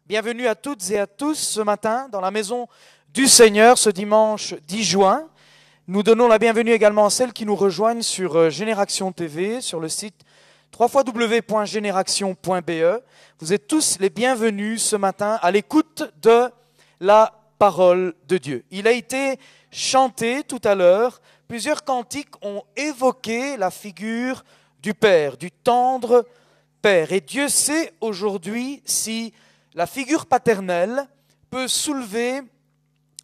Bienvenue à toutes et à tous ce matin dans la maison du Seigneur ce dimanche 10 juin. Nous donnons la bienvenue également à celles qui nous rejoignent sur Génération TV, sur le site www.génération.be. Vous êtes tous les bienvenus ce matin à l'écoute de la parole de Dieu. Il a été chanté tout à l'heure, plusieurs cantiques ont évoqué la figure du Père, du tendre Père. Et Dieu sait aujourd'hui si la figure paternelle peut soulever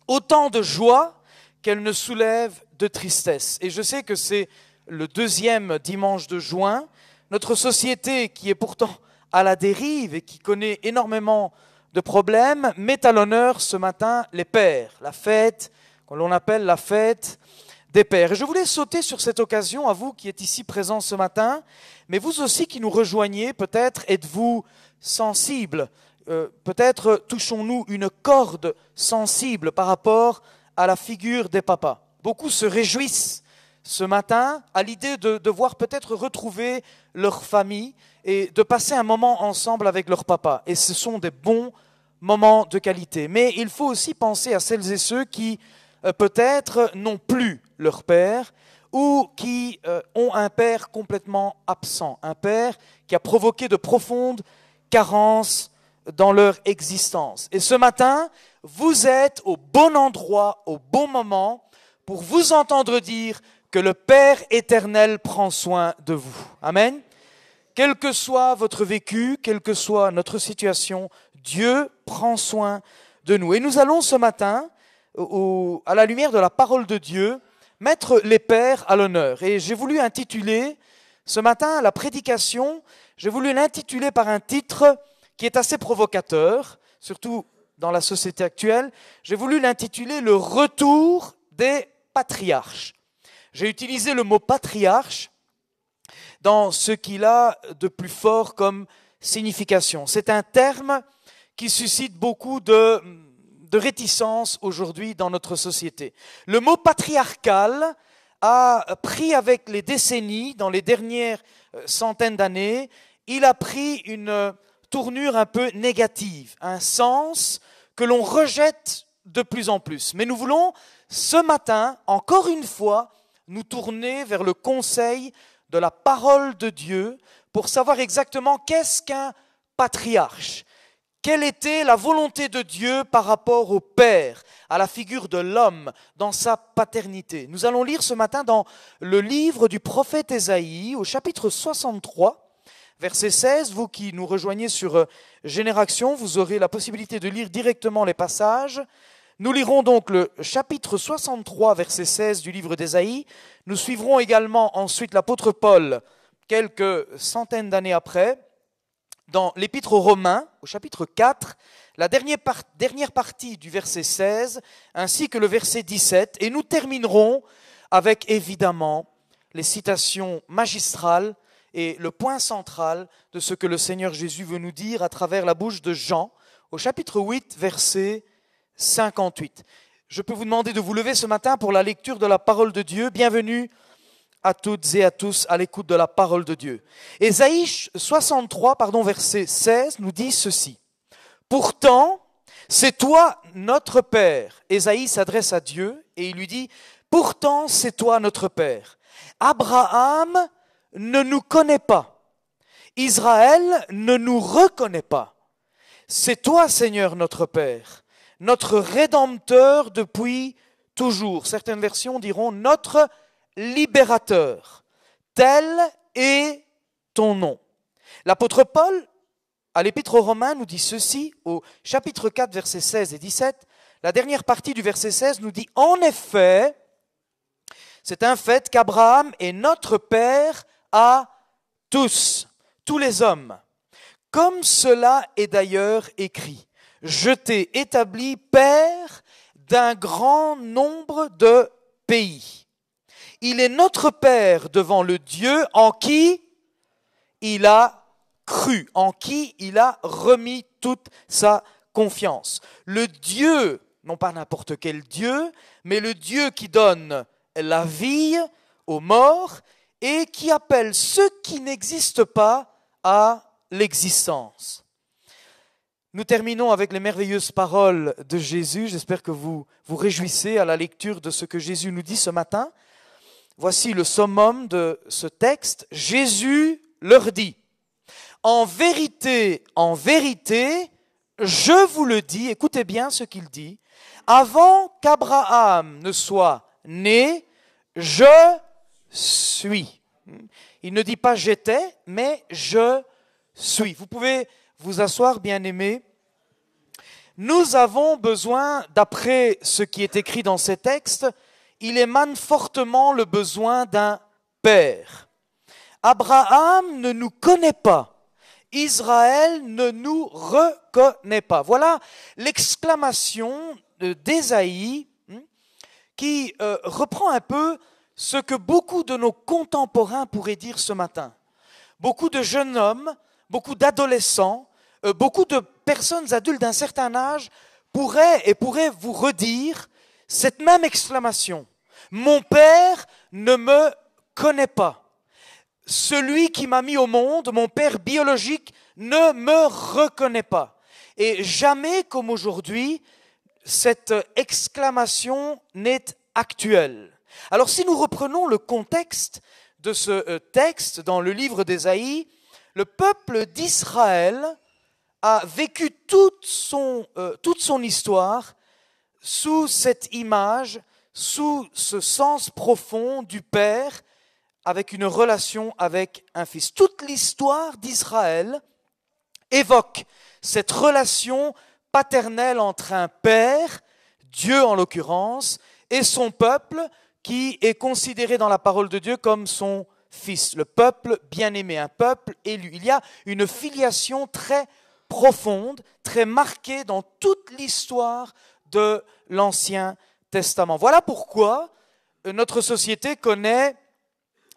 autant de joie qu'elle ne soulève de tristesse. Et je sais que c'est le deuxième dimanche de juin. Notre société, qui est pourtant à la dérive et qui connaît énormément de problèmes, met à l'honneur ce matin les pères, la fête, que l'on appelle la fête des pères. Et je voulais sauter sur cette occasion, à vous qui êtes ici présents ce matin, mais vous aussi qui nous rejoignez, peut-être êtes-vous sensibles, peut-être touchons-nous une corde sensible par rapport à la figure des papas. Beaucoup se réjouissent ce matin à l'idée de voir peut-être retrouver leur famille et de passer un moment ensemble avec leur papa. Et ce sont des bons moments de qualité. Mais il faut aussi penser à celles et ceux qui peut-être n'ont plus leur père ou qui ont un père complètement absent, un père qui a provoqué de profondes carences dans leur existence. Et ce matin, vous êtes au bon endroit, au bon moment, pour vous entendre dire que le Père éternel prend soin de vous. Amen. Quel que soit votre vécu, quelle que soit notre situation, Dieu prend soin de nous. Et nous allons ce matin, à la lumière de la parole de Dieu, mettre les pères à l'honneur. Et j'ai voulu intituler ce matin la prédication, j'ai voulu l'intituler par un titre qui est assez provocateur, surtout dans la société actuelle. J'ai voulu l'intituler « Le retour des patriarches ». J'ai utilisé le mot « patriarche » dans ce qu'il a de plus fort comme signification. C'est un terme qui suscite beaucoup de réticence aujourd'hui dans notre société. Le mot « patriarcal » a pris avec les décennies, dans les dernières centaines d'années, il a pris une tournure un peu négative, un sens que l'on rejette de plus en plus. Mais nous voulons ce matin, encore une fois, nous tourner vers le conseil de la parole de Dieu pour savoir exactement qu'est-ce qu'un patriarche. Quelle était la volonté de Dieu par rapport au Père, à la figure de l'homme, dans sa paternité. Nous allons lire ce matin dans le livre du prophète Ésaïe, au chapitre 63, verset 16, vous qui nous rejoignez sur Génération, vous aurez la possibilité de lire directement les passages. Nous lirons donc le chapitre 63, verset 16 du livre d'Ésaïe. Nous suivrons également ensuite l'apôtre Paul, quelques centaines d'années après, dans l'épître aux Romains, au chapitre 4, la dernière partie du verset 16, ainsi que le verset 17. Et nous terminerons avec, évidemment, les citations magistrales et le point central de ce que le Seigneur Jésus veut nous dire à travers la bouche de Jean, au chapitre 8, verset 58. Je peux vous demander de vous lever ce matin pour la lecture de la parole de Dieu. Bienvenue à toutes et à tous à l'écoute de la parole de Dieu. Ésaïe 63, verset 16, nous dit ceci. « Pourtant, c'est toi notre Père. » Ésaïe s'adresse à Dieu et il lui dit « Pourtant, c'est toi notre Père. Abraham ne nous connaît pas. Israël ne nous reconnaît pas. C'est toi, Seigneur, notre Père, notre Rédempteur depuis toujours. » Certaines versions diront « notre libérateur. Tel est ton nom. » L'apôtre Paul, à l'épître aux Romains, nous dit ceci, au chapitre 4, versets 16 et 17. La dernière partie du verset 16 nous dit « En effet, c'est un fait qu'Abraham est notre Père à tous les hommes. Comme cela est d'ailleurs écrit, je t'ai établi Père d'un grand nombre de pays. Il est notre Père devant le Dieu en qui il a cru, en qui il a remis toute sa confiance. Le Dieu, non pas n'importe quel Dieu, mais le Dieu qui donne la vie aux morts et qui appelle ceux qui n'existent pas à l'existence. Nous terminons avec les merveilleuses paroles de Jésus. J'espère que vous vous réjouissez à la lecture de ce que Jésus nous dit ce matin. Voici le summum de ce texte. Jésus leur dit, en vérité, je vous le dis, écoutez bien ce qu'il dit, avant qu'Abraham ne soit né, je suis. Il ne dit pas j'étais, mais je suis. Vous pouvez vous asseoir, bien-aimés. Nous avons besoin, d'après ce qui est écrit dans ces textes, il émane fortement le besoin d'un père. Abraham ne nous connaît pas. Israël ne nous reconnaît pas. Voilà l'exclamation d'Ésaïe qui reprend un peu ce que beaucoup de nos contemporains pourraient dire ce matin. Beaucoup de jeunes hommes, beaucoup d'adolescents, beaucoup de personnes adultes d'un certain âge pourraient vous redire cette même exclamation. Mon père ne me connaît pas. Celui qui m'a mis au monde, mon père biologique, ne me reconnaît pas. Et jamais comme aujourd'hui, cette exclamation n'est actuelle. Alors si nous reprenons le contexte de ce texte dans le livre d'Ésaïe, le peuple d'Israël a vécu toute son histoire sous cette image, sous ce sens profond du Père avec une relation avec un fils. Toute l'histoire d'Israël évoque cette relation paternelle entre un père, Dieu en l'occurrence, et son peuple qui est considéré dans la parole de Dieu comme son fils, le peuple bien-aimé, un peuple élu. Il y a une filiation très profonde, très marquée dans toute l'histoire de l'Ancien Testament. Voilà pourquoi notre société connaît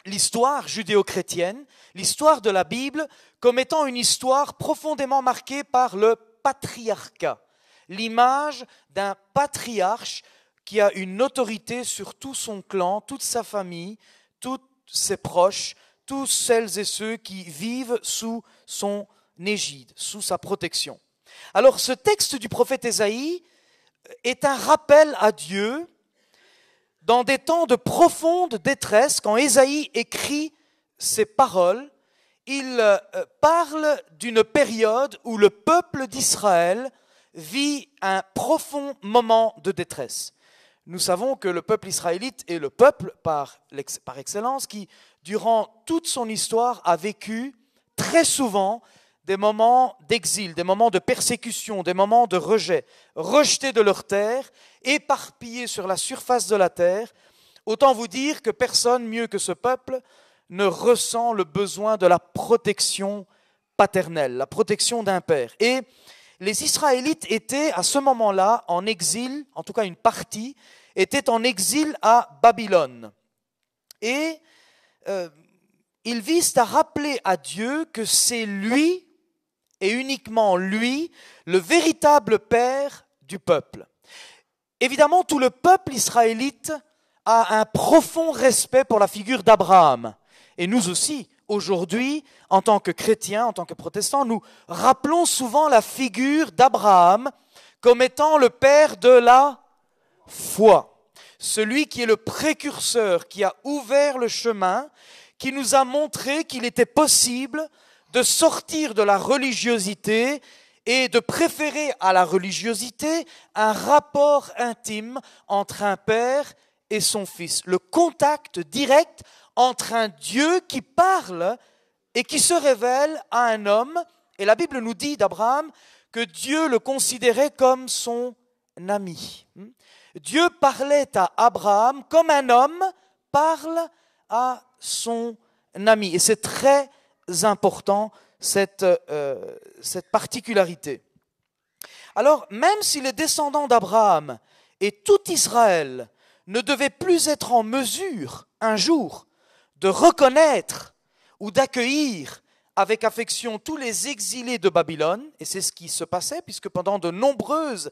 l'histoire judéo-chrétienne, l'histoire de la Bible, comme étant une histoire profondément marquée par le patriarcat, l'image d'un patriarche qui a une autorité sur tout son clan, toute sa famille, tous ses proches, tous celles et ceux qui vivent sous son égide, sous sa protection. Alors ce texte du prophète Ésaïe est un rappel à Dieu dans des temps de profonde détresse. Quand Ésaïe écrit ces paroles, il parle d'une période où le peuple d'Israël vit un profond moment de détresse. Nous savons que le peuple israélite est le peuple par excellence qui, durant toute son histoire, a vécu très souvent des moments d'exil, des moments de persécution, des moments de rejet, rejetés de leur terre, éparpillés sur la surface de la terre. Autant vous dire que personne mieux que ce peuple ne ressent le besoin de la protection paternelle, la protection d'un père. Et les Israélites étaient à ce moment-là en exil, en tout cas une partie, était en exil à Babylone. Et ils visent à rappeler à Dieu que c'est lui, et uniquement lui, le véritable père du peuple. Évidemment, tout le peuple israélite a un profond respect pour la figure d'Abraham. Et nous aussi, aujourd'hui, en tant que chrétiens, en tant que protestants, nous rappelons souvent la figure d'Abraham comme étant le père de la foi. Celui qui est le précurseur, qui a ouvert le chemin, qui nous a montré qu'il était possible de sortir de la religiosité et de préférer à la religiosité un rapport intime entre un père et son fils. Le contact direct entre un Dieu qui parle et qui se révèle à un homme. Et la Bible nous dit d'Abraham que Dieu le considérait comme son ami. Dieu parlait à Abraham comme un homme parle à son ami. Et c'est très important cette particularité. Alors, même si les descendants d'Abraham et tout Israël ne devaient plus être en mesure, un jour, de reconnaître ou d'accueillir avec affection tous les exilés de Babylone, et c'est ce qui se passait, puisque pendant de nombreuses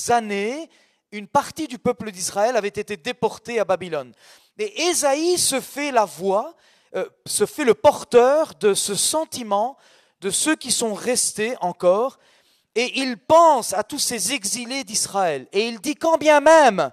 années, une partie du peuple d'Israël avait été déportée à Babylone. Et Ésaïe se fait la voix, se fait le porteur de ce sentiment de ceux qui sont restés encore et il pense à tous ces exilés d'Israël. Et il dit, quand bien même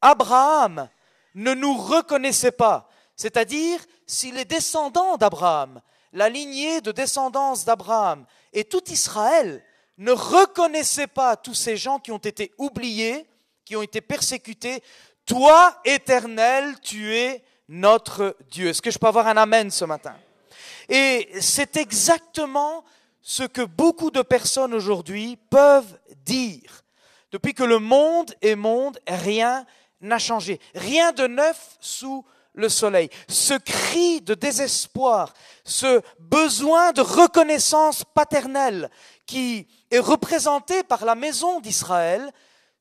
Abraham ne nous reconnaissait pas, c'est-à-dire si les descendants d'Abraham, la lignée de descendance d'Abraham et tout Israël ne reconnaissaient pas tous ces gens qui ont été oubliés, qui ont été persécutés, toi, Éternel, tu es notre Dieu. Est-ce que je peux avoir un amen ce matin? Et c'est exactement ce que beaucoup de personnes aujourd'hui peuvent dire. Depuis que le monde est monde, rien n'a changé. Rien de neuf sous le soleil. Ce cri de désespoir, ce besoin de reconnaissance paternelle qui est représenté par la maison d'Israël,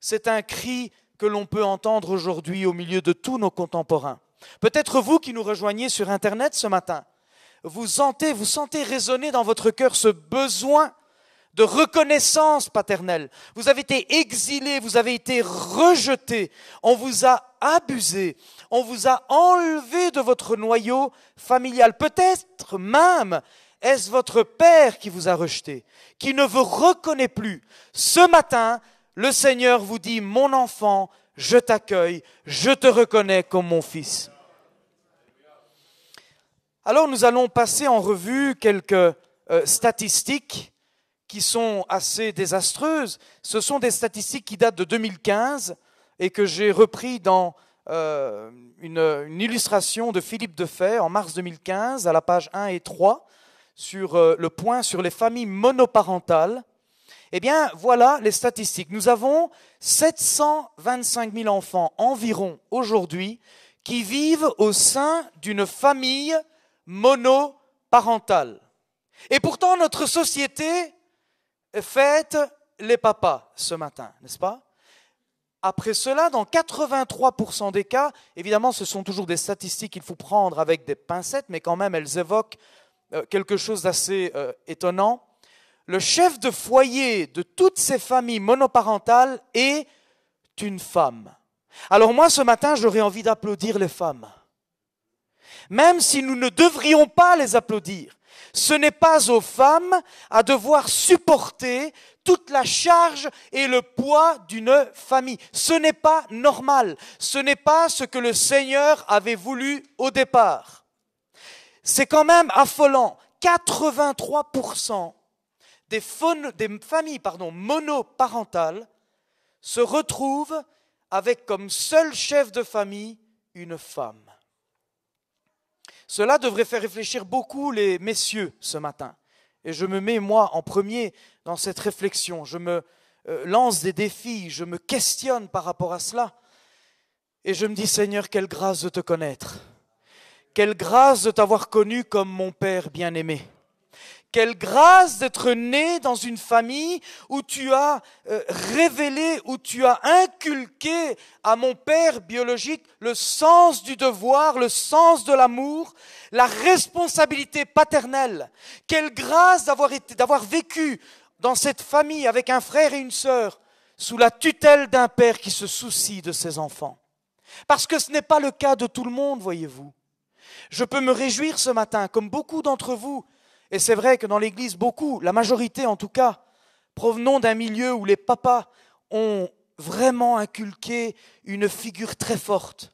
c'est un cri que l'on peut entendre aujourd'hui au milieu de tous nos contemporains. Peut-être vous qui nous rejoignez sur Internet ce matin, vous sentez résonner dans votre cœur ce besoin de reconnaissance paternelle. Vous avez été exilés, vous avez été rejetés, on vous a abusé, on vous a enlevé de votre noyau familial. Peut-être même est-ce votre père qui vous a rejeté, qui ne vous reconnaît plus. Ce matin, le Seigneur vous dit, mon enfant, je t'accueille, je te reconnais comme mon fils. Alors nous allons passer en revue quelques statistiques qui sont assez désastreuses. Ce sont des statistiques qui datent de 2015 et que j'ai repris dans une illustration de Philippe Defay en mars 2015 à la page 1 et 3 sur le point sur les familles monoparentales. Eh bien, voilà les statistiques. Nous avons 725 000 enfants environ aujourd'hui qui vivent au sein d'une famille monoparentale. Et pourtant, notre société fête les papas ce matin, n'est-ce pas? Après cela, dans 83% des cas, évidemment, ce sont toujours des statistiques qu'il faut prendre avec des pincettes, mais quand même, elles évoquent quelque chose d'assez étonnant. Le chef de foyer de toutes ces familles monoparentales est une femme. Alors moi, ce matin, j'aurais envie d'applaudir les femmes. Même si nous ne devrions pas les applaudir. Ce n'est pas aux femmes à devoir supporter toute la charge et le poids d'une famille. Ce n'est pas normal. Ce n'est pas ce que le Seigneur avait voulu au départ. C'est quand même affolant. 83% des familles monoparentales se retrouvent avec comme seul chef de famille une femme. Cela devrait faire réfléchir beaucoup les messieurs ce matin. Et je me mets, moi, en premier dans cette réflexion. Je me lance des défis, je me questionne par rapport à cela. Et je me dis, Seigneur, quelle grâce de te connaître. Quelle grâce de t'avoir connu comme mon Père bien-aimé. Quelle grâce d'être né dans une famille où tu as révélé, où tu as inculqué à mon père biologique le sens du devoir, le sens de l'amour, la responsabilité paternelle. Quelle grâce d'avoir vécu dans cette famille avec un frère et une sœur sous la tutelle d'un père qui se soucie de ses enfants. Parce que ce n'est pas le cas de tout le monde, voyez-vous. Je peux me réjouir ce matin, comme beaucoup d'entre vous. Et c'est vrai que dans l'Église, beaucoup, la majorité en tout cas, provenons d'un milieu où les papas ont vraiment inculqué une figure très forte.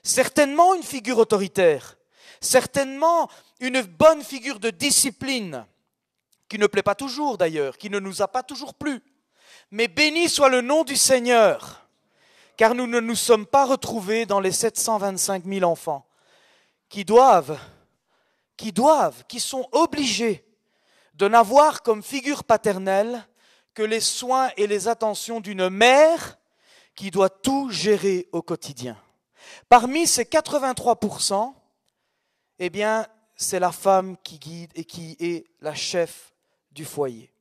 Certainement une figure autoritaire, certainement une bonne figure de discipline, qui ne plaît pas toujours d'ailleurs, qui ne nous a pas toujours plu. Mais béni soit le nom du Seigneur, car nous ne nous sommes pas retrouvés dans les 725 000 enfants qui sont obligés de n'avoir comme figure paternelle que les soins et les attentions d'une mère qui doit tout gérer au quotidien. Parmi ces 83%, eh bien, c'est la femme qui guide et qui est la chef du foyer.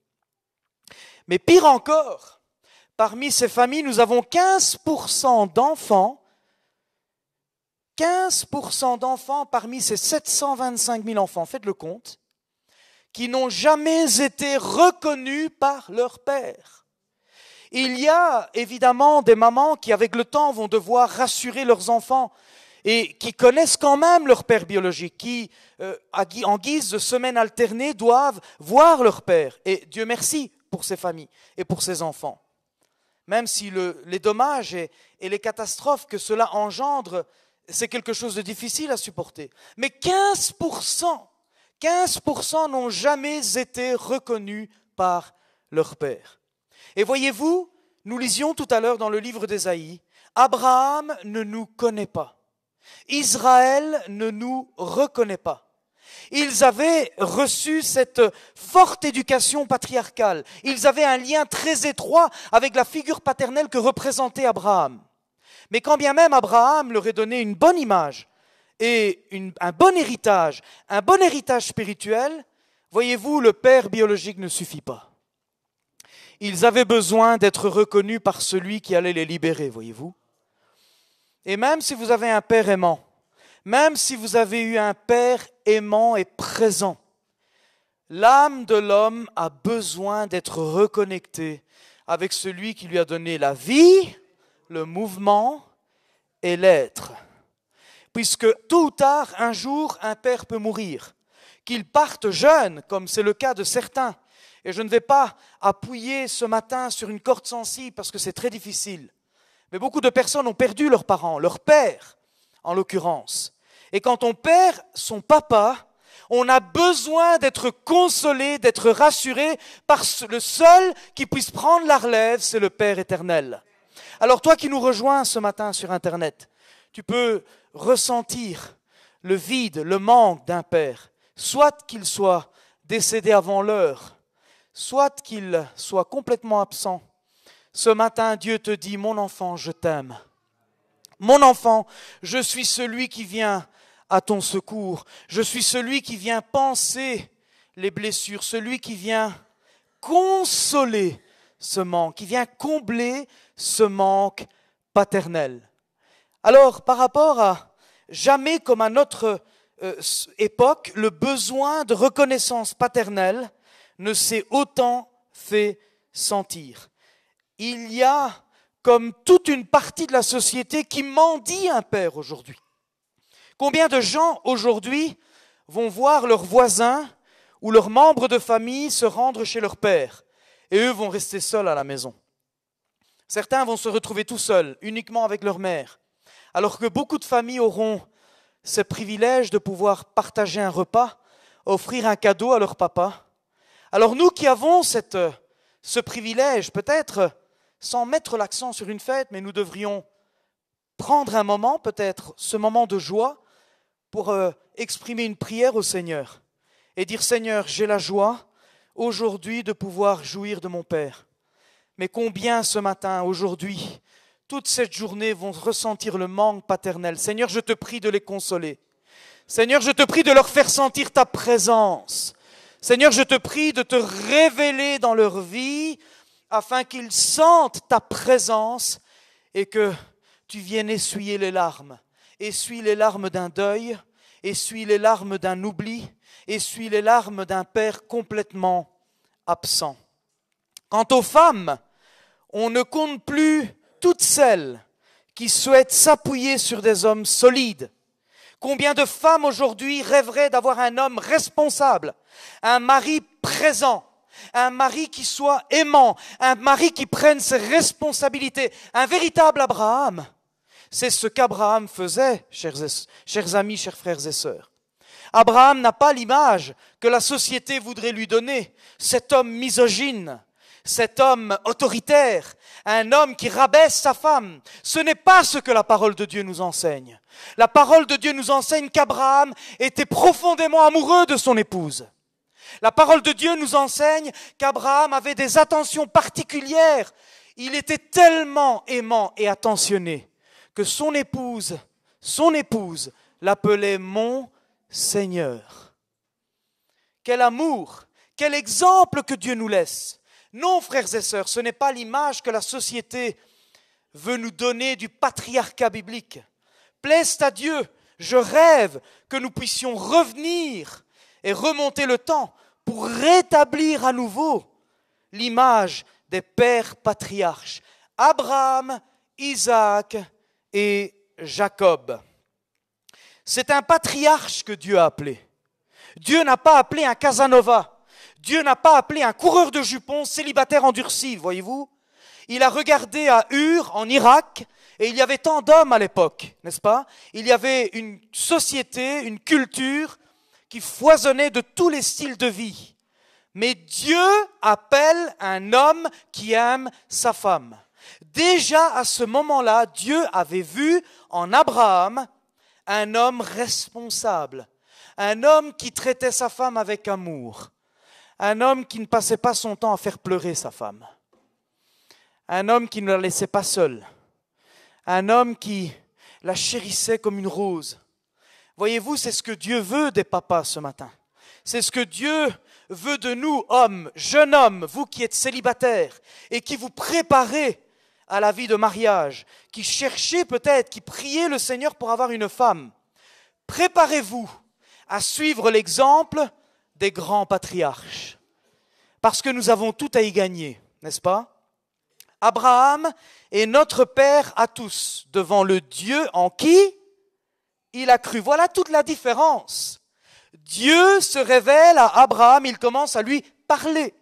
Mais pire encore, parmi ces familles, nous avons 15% d'enfants 15% d'enfants parmi ces 725 000 enfants, faites le compte, qui n'ont jamais été reconnus par leur père. Il y a évidemment des mamans qui, avec le temps, vont devoir rassurer leurs enfants et qui connaissent quand même leur père biologique, qui, en guise de semaine alternée, doivent voir leur père. Et Dieu merci pour ses familles et pour ses enfants. Même si les dommages et les catastrophes que cela engendre, c'est quelque chose de difficile à supporter. Mais 15% n'ont jamais été reconnus par leur père. Et voyez-vous, nous lisions tout à l'heure dans le livre d'Ésaïe, Abraham ne nous connaît pas. Israël ne nous reconnaît pas. Ils avaient reçu cette forte éducation patriarcale. Ils avaient un lien très étroit avec la figure paternelle que représentait Abraham. Mais quand bien même Abraham leur ait donné une bonne image et un bon héritage spirituel, voyez-vous, le père biologique ne suffit pas. Ils avaient besoin d'être reconnus par celui qui allait les libérer, voyez-vous. Et même si vous avez un père aimant, même si vous avez eu un père aimant et présent, l'âme de l'homme a besoin d'être reconnectée avec celui qui lui a donné la vie, le mouvement et l'être. Puisque tôt ou tard, un jour, un père peut mourir. Qu'il parte jeune, comme c'est le cas de certains. Et je ne vais pas appuyer ce matin sur une corde sensible parce que c'est très difficile. Mais beaucoup de personnes ont perdu leurs parents, leur père en l'occurrence. Et quand on perd son papa, on a besoin d'être consolé, d'être rassuré par le seul qui puisse prendre la relève, c'est le Père éternel. Alors toi qui nous rejoins ce matin sur Internet, tu peux ressentir le vide, le manque d'un père, soit qu'il soit décédé avant l'heure, soit qu'il soit complètement absent. Ce matin, Dieu te dit, mon enfant, je t'aime. Mon enfant, je suis celui qui vient à ton secours. Je suis celui qui vient panser les blessures, celui qui vient consoler ce manque, qui vient combler ce manque paternel. Alors, par rapport à jamais comme à notre époque, le besoin de reconnaissance paternelle ne s'est autant fait sentir. Il y a comme toute une partie de la société qui mendie un père aujourd'hui. Combien de gens aujourd'hui vont voir leurs voisins ou leurs membres de famille se rendre chez leur père et eux vont rester seuls à la maison. Certains vont se retrouver tout seuls, uniquement avec leur mère, alors que beaucoup de familles auront ce privilège de pouvoir partager un repas, offrir un cadeau à leur papa. Alors nous qui avons ce privilège, peut-être sans mettre l'accent sur une fête, mais nous devrions prendre un moment, peut-être ce moment de joie, pour exprimer une prière au Seigneur et dire « Seigneur, j'ai la joie aujourd'hui de pouvoir jouir de mon Père. Mais combien ce matin, aujourd'hui, toute cette journée vont ressentir le manque paternel. Seigneur, je te prie de les consoler. Seigneur, je te prie de leur faire sentir ta présence. Seigneur, je te prie de te révéler dans leur vie afin qu'ils sentent ta présence et que tu viennes essuyer les larmes. Essuie les larmes d'un deuil, essuie les larmes d'un oubli, essuie les larmes d'un père complètement absent. Quant aux femmes, on ne compte plus toutes celles qui souhaitent s'appuyer sur des hommes solides. Combien de femmes aujourd'hui rêveraient d'avoir un homme responsable, un mari présent, un mari qui soit aimant, un mari qui prenne ses responsabilités, un véritable Abraham. C'est ce qu'Abraham faisait, chers amis, chers frères et sœurs. Abraham n'a pas l'image que la société voudrait lui donner, cet homme misogyne, cet homme autoritaire, un homme qui rabaisse sa femme. Ce n'est pas ce que la parole de Dieu nous enseigne. La parole de Dieu nous enseigne qu'Abraham était profondément amoureux de son épouse. La parole de Dieu nous enseigne qu'Abraham avait des attentions particulières. Il était tellement aimant et attentionné que son épouse l'appelait mon Seigneur. Quel amour, quel exemple que Dieu nous laisse. Non, frères et sœurs, ce n'est pas l'image que la société veut nous donner du patriarcat biblique. Plaise à Dieu, je rêve que nous puissions revenir et remonter le temps pour rétablir à nouveau l'image des pères patriarches, Abraham, Isaac et Jacob. C'est un patriarche que Dieu a appelé. Dieu n'a pas appelé un Casanova. Dieu n'a pas appelé un coureur de jupons célibataire endurci, voyez-vous. Il a regardé à Ur, en Irak, et il y avait tant d'hommes à l'époque, n'est-ce pas? Il y avait une société, une culture qui foisonnait de tous les styles de vie. Mais Dieu appelle un homme qui aime sa femme. Déjà à ce moment-là, Dieu avait vu en Abraham un homme responsable, un homme qui traitait sa femme avec amour, un homme qui ne passait pas son temps à faire pleurer sa femme, un homme qui ne la laissait pas seule, un homme qui la chérissait comme une rose. Voyez-vous, c'est ce que Dieu veut des papas ce matin. C'est ce que Dieu veut de nous, hommes, jeunes hommes, vous qui êtes célibataires et qui vous préparez à la vie de mariage, qui cherchez peut-être, qui priez le Seigneur pour avoir une femme. Préparez-vous à suivre l'exemple des grands patriarches, parce que nous avons tout à y gagner, n'est-ce pas? Abraham est notre père à tous, devant le Dieu en qui il a cru. Voilà toute la différence. Dieu se révèle à Abraham, il commence à lui parler.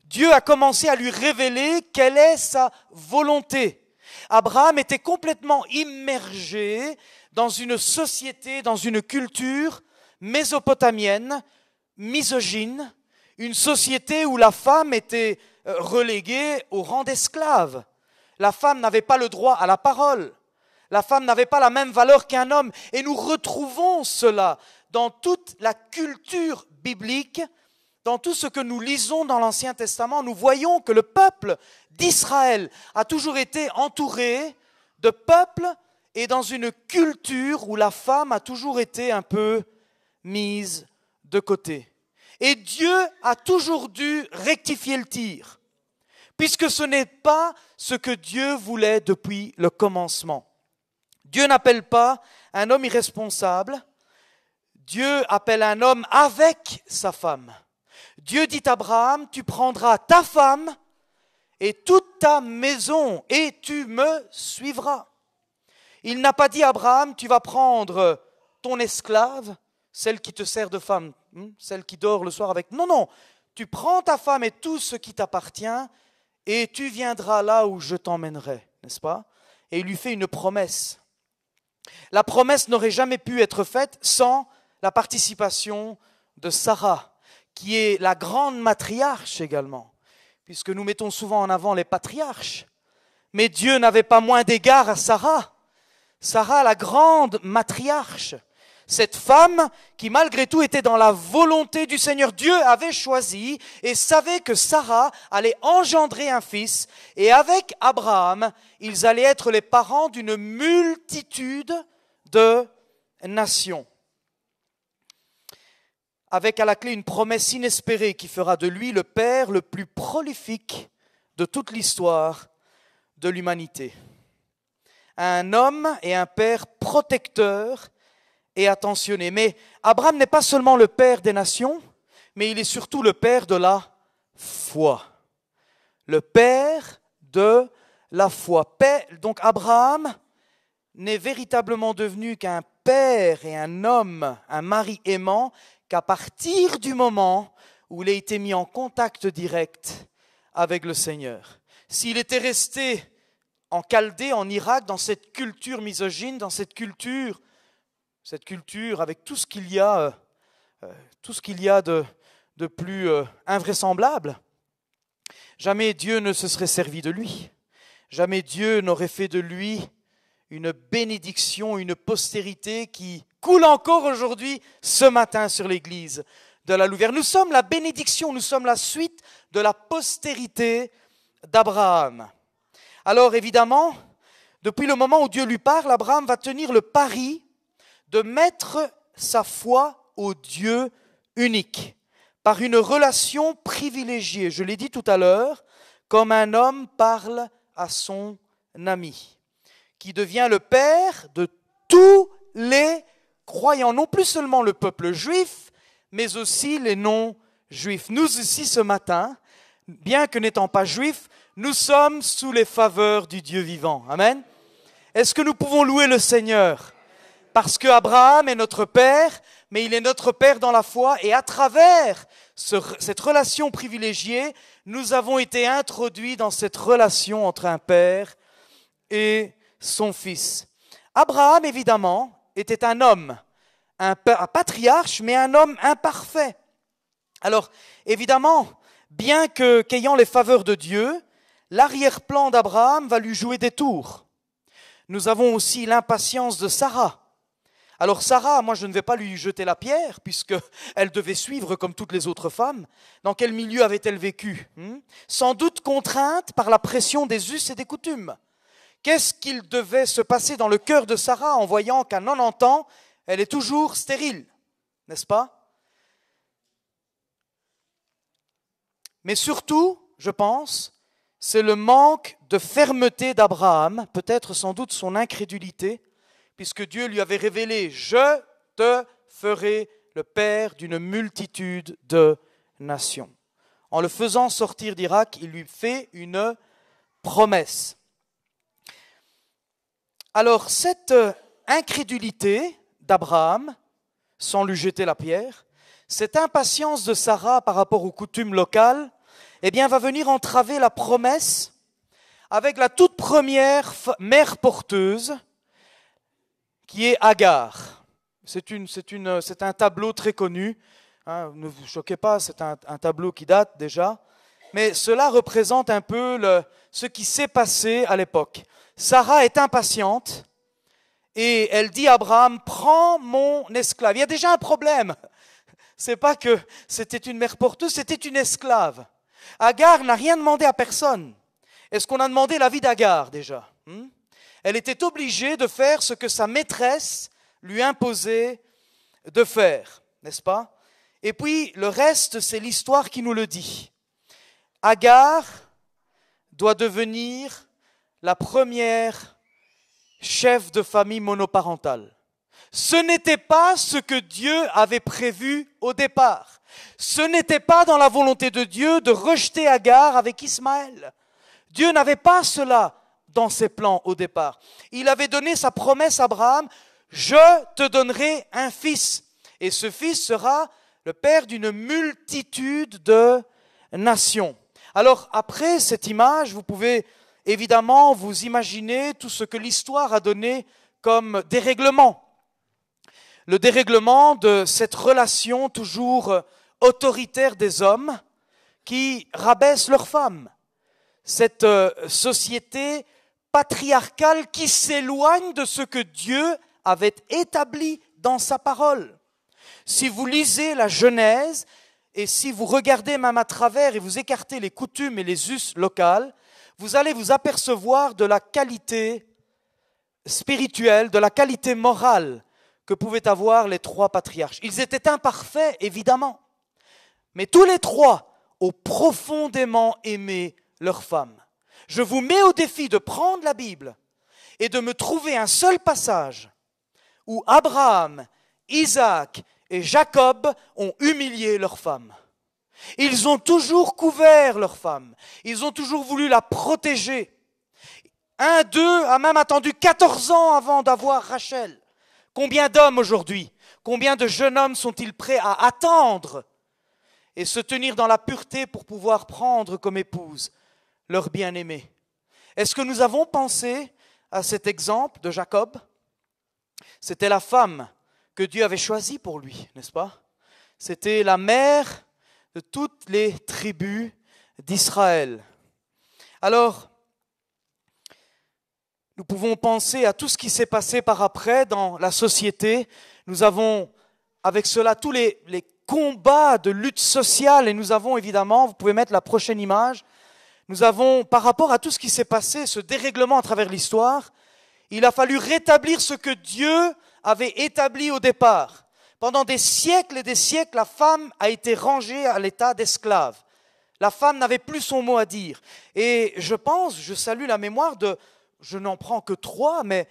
Dieu a commencé à lui révéler quelle est sa volonté. Abraham était complètement immergé dans une société, dans une culture mésopotamienne, misogyne, une société où la femme était reléguée au rang d'esclave. La femme n'avait pas le droit à la parole. La femme n'avait pas la même valeur qu'un homme. Et nous retrouvons cela dans toute la culture biblique, dans tout ce que nous lisons dans l'Ancien Testament. Nous voyons que le peuple d'Israël a toujours été entouré de peuples et dans une culture où la femme a toujours été un peu mise de côté. Et Dieu a toujours dû rectifier le tir, puisque ce n'est pas ce que Dieu voulait depuis le commencement. Dieu n'appelle pas un homme irresponsable, Dieu appelle un homme avec sa femme. Dieu dit à Abraham, tu prendras ta femme et toute ta maison et tu me suivras. Il n'a pas dit à Abraham, tu vas prendre ton esclave, celle qui te sert de femme, celle qui dort le soir avec. Non, non, tu prends ta femme et tout ce qui t'appartient et tu viendras là où je t'emmènerai, n'est-ce pas? Et il lui fait une promesse. La promesse n'aurait jamais pu être faite sans la participation de Sarah, qui est la grande matriarche également, puisque nous mettons souvent en avant les patriarches. Mais Dieu n'avait pas moins d'égard à Sarah. Sarah, la grande matriarche, cette femme qui malgré tout était dans la volonté du Seigneur. Dieu avait choisi et savait que Sarah allait engendrer un fils, et avec Abraham, ils allaient être les parents d'une multitude de nations. Avec à la clé une promesse inespérée qui fera de lui le père le plus prolifique de toute l'histoire de l'humanité. Un homme et un père protecteur et attentionné. Mais Abraham n'est pas seulement le père des nations, mais il est surtout le père de la foi. Le père de la foi. Donc Abraham n'est véritablement devenu qu'un père et un homme, un mari aimant, qu'à partir du moment où il a été mis en contact direct avec le Seigneur. S'il était resté en Chaldée, en Irak, dans cette culture misogyne, dans cette culture avec tout ce qu'il y a de plus invraisemblable, jamais Dieu ne se serait servi de lui. Jamais Dieu n'aurait fait de lui une bénédiction, une postérité qui coule encore aujourd'hui, ce matin, sur l'église de la Louvière. Nous sommes la bénédiction, nous sommes la suite de la postérité d'Abraham. Alors évidemment, depuis le moment où Dieu lui parle, Abraham va tenir le pari de mettre sa foi au Dieu unique, par une relation privilégiée. Je l'ai dit tout à l'heure, comme un homme parle à son ami, qui devient le père de tous les croyants, non plus seulement le peuple juif, mais aussi les non-juifs. Nous ici ce matin, bien que n'étant pas juifs, nous sommes sous les faveurs du Dieu vivant. Amen. Est-ce que nous pouvons louer le Seigneur? Parce que Abraham est notre père, mais il est notre père dans la foi, et à travers cette relation privilégiée, nous avons été introduits dans cette relation entre un père et son fils. Abraham, évidemment, était un homme, un patriarche, mais un homme imparfait. Alors, évidemment, bien qu'ayant les faveurs de Dieu, l'arrière-plan d'Abraham va lui jouer des tours. Nous avons aussi l'impatience de Sarah. Alors Sarah, moi je ne vais pas lui jeter la pierre, puisqu'elle devait suivre comme toutes les autres femmes. Dans quel milieu avait-elle vécu? Sans doute contrainte par la pression des us et des coutumes. Qu'est-ce qu'il devait se passer dans le cœur de Sarah en voyant qu'à 90 ans, elle est toujours stérile, n'est-ce pas? Mais surtout, je pense, c'est le manque de fermeté d'Abraham, peut-être sans doute son incrédulité, puisque Dieu lui avait révélé « Je te ferai le père d'une multitude de nations ». En le faisant sortir d'Irak, il lui fait une promesse. Alors cette incrédulité d'Abraham, sans lui jeter la pierre, cette impatience de Sarah par rapport aux coutumes locales, eh bien, va venir entraver la promesse avec la toute première mère porteuse, qui est Agar. C'est un tableau très connu, hein, ne vous choquez pas, c'est un tableau qui date déjà, mais cela représente un peu ce qui s'est passé à l'époque. Sarah est impatiente et elle dit à Abraham, prends mon esclave. Il y a déjà un problème, c'est pas que c'était une mère porteuse, c'était une esclave. Agar n'a rien demandé à personne. Est-ce qu'on a demandé l'avis d'Agar déjà? Elle était obligée de faire ce que sa maîtresse lui imposait de faire, n'est-ce pas? Et puis, le reste, c'est l'histoire qui nous le dit. Agar doit devenir la première chef de famille monoparentale. Ce n'était pas ce que Dieu avait prévu au départ. Ce n'était pas dans la volonté de Dieu de rejeter Agar avec Ismaël. Dieu n'avait pas cela dans ses plans au départ. Il avait donné sa promesse à Abraham, « Je te donnerai un fils, et ce fils sera le père d'une multitude de nations. » Alors après cette image, vous pouvez évidemment vous imaginer tout ce que l'histoire a donné comme dérèglement. Le dérèglement de cette relation toujours autoritaire des hommes qui rabaissent leurs femmes. Cette société patriarcale qui s'éloigne de ce que Dieu avait établi dans sa parole. Si vous lisez la Genèse et si vous regardez même à travers et vous écartez les coutumes et les us locales, vous allez vous apercevoir de la qualité spirituelle, de la qualité morale que pouvaient avoir les trois patriarches. Ils étaient imparfaits, évidemment, mais tous les trois ont profondément aimé leur femme. Je vous mets au défi de prendre la Bible et de me trouver un seul passage où Abraham, Isaac et Jacob ont humilié leur femme. Ils ont toujours couvert leur femme. Ils ont toujours voulu la protéger. Un d'eux a même attendu 14 ans avant d'avoir Rachel. Combien d'hommes aujourd'hui, combien de jeunes hommes sont-ils prêts à attendre et se tenir dans la pureté pour pouvoir prendre comme épouse leur bien-aimé? Est-ce que nous avons pensé à cet exemple de Jacob? C'était la femme que Dieu avait choisie pour lui, n'est-ce pas? C'était la mère de toutes les tribus d'Israël. Alors, nous pouvons penser à tout ce qui s'est passé par après dans la société. Nous avons avec cela tous les combats de lutte sociale et nous avons évidemment, vous pouvez mettre la prochaine image, nous avons, par rapport à tout ce qui s'est passé, ce dérèglement à travers l'histoire, il a fallu rétablir ce que Dieu avait établi au départ. Pendant des siècles et des siècles, la femme a été rangée à l'état d'esclave. La femme n'avait plus son mot à dire. Et je salue la mémoire je n'en prends que 3, mais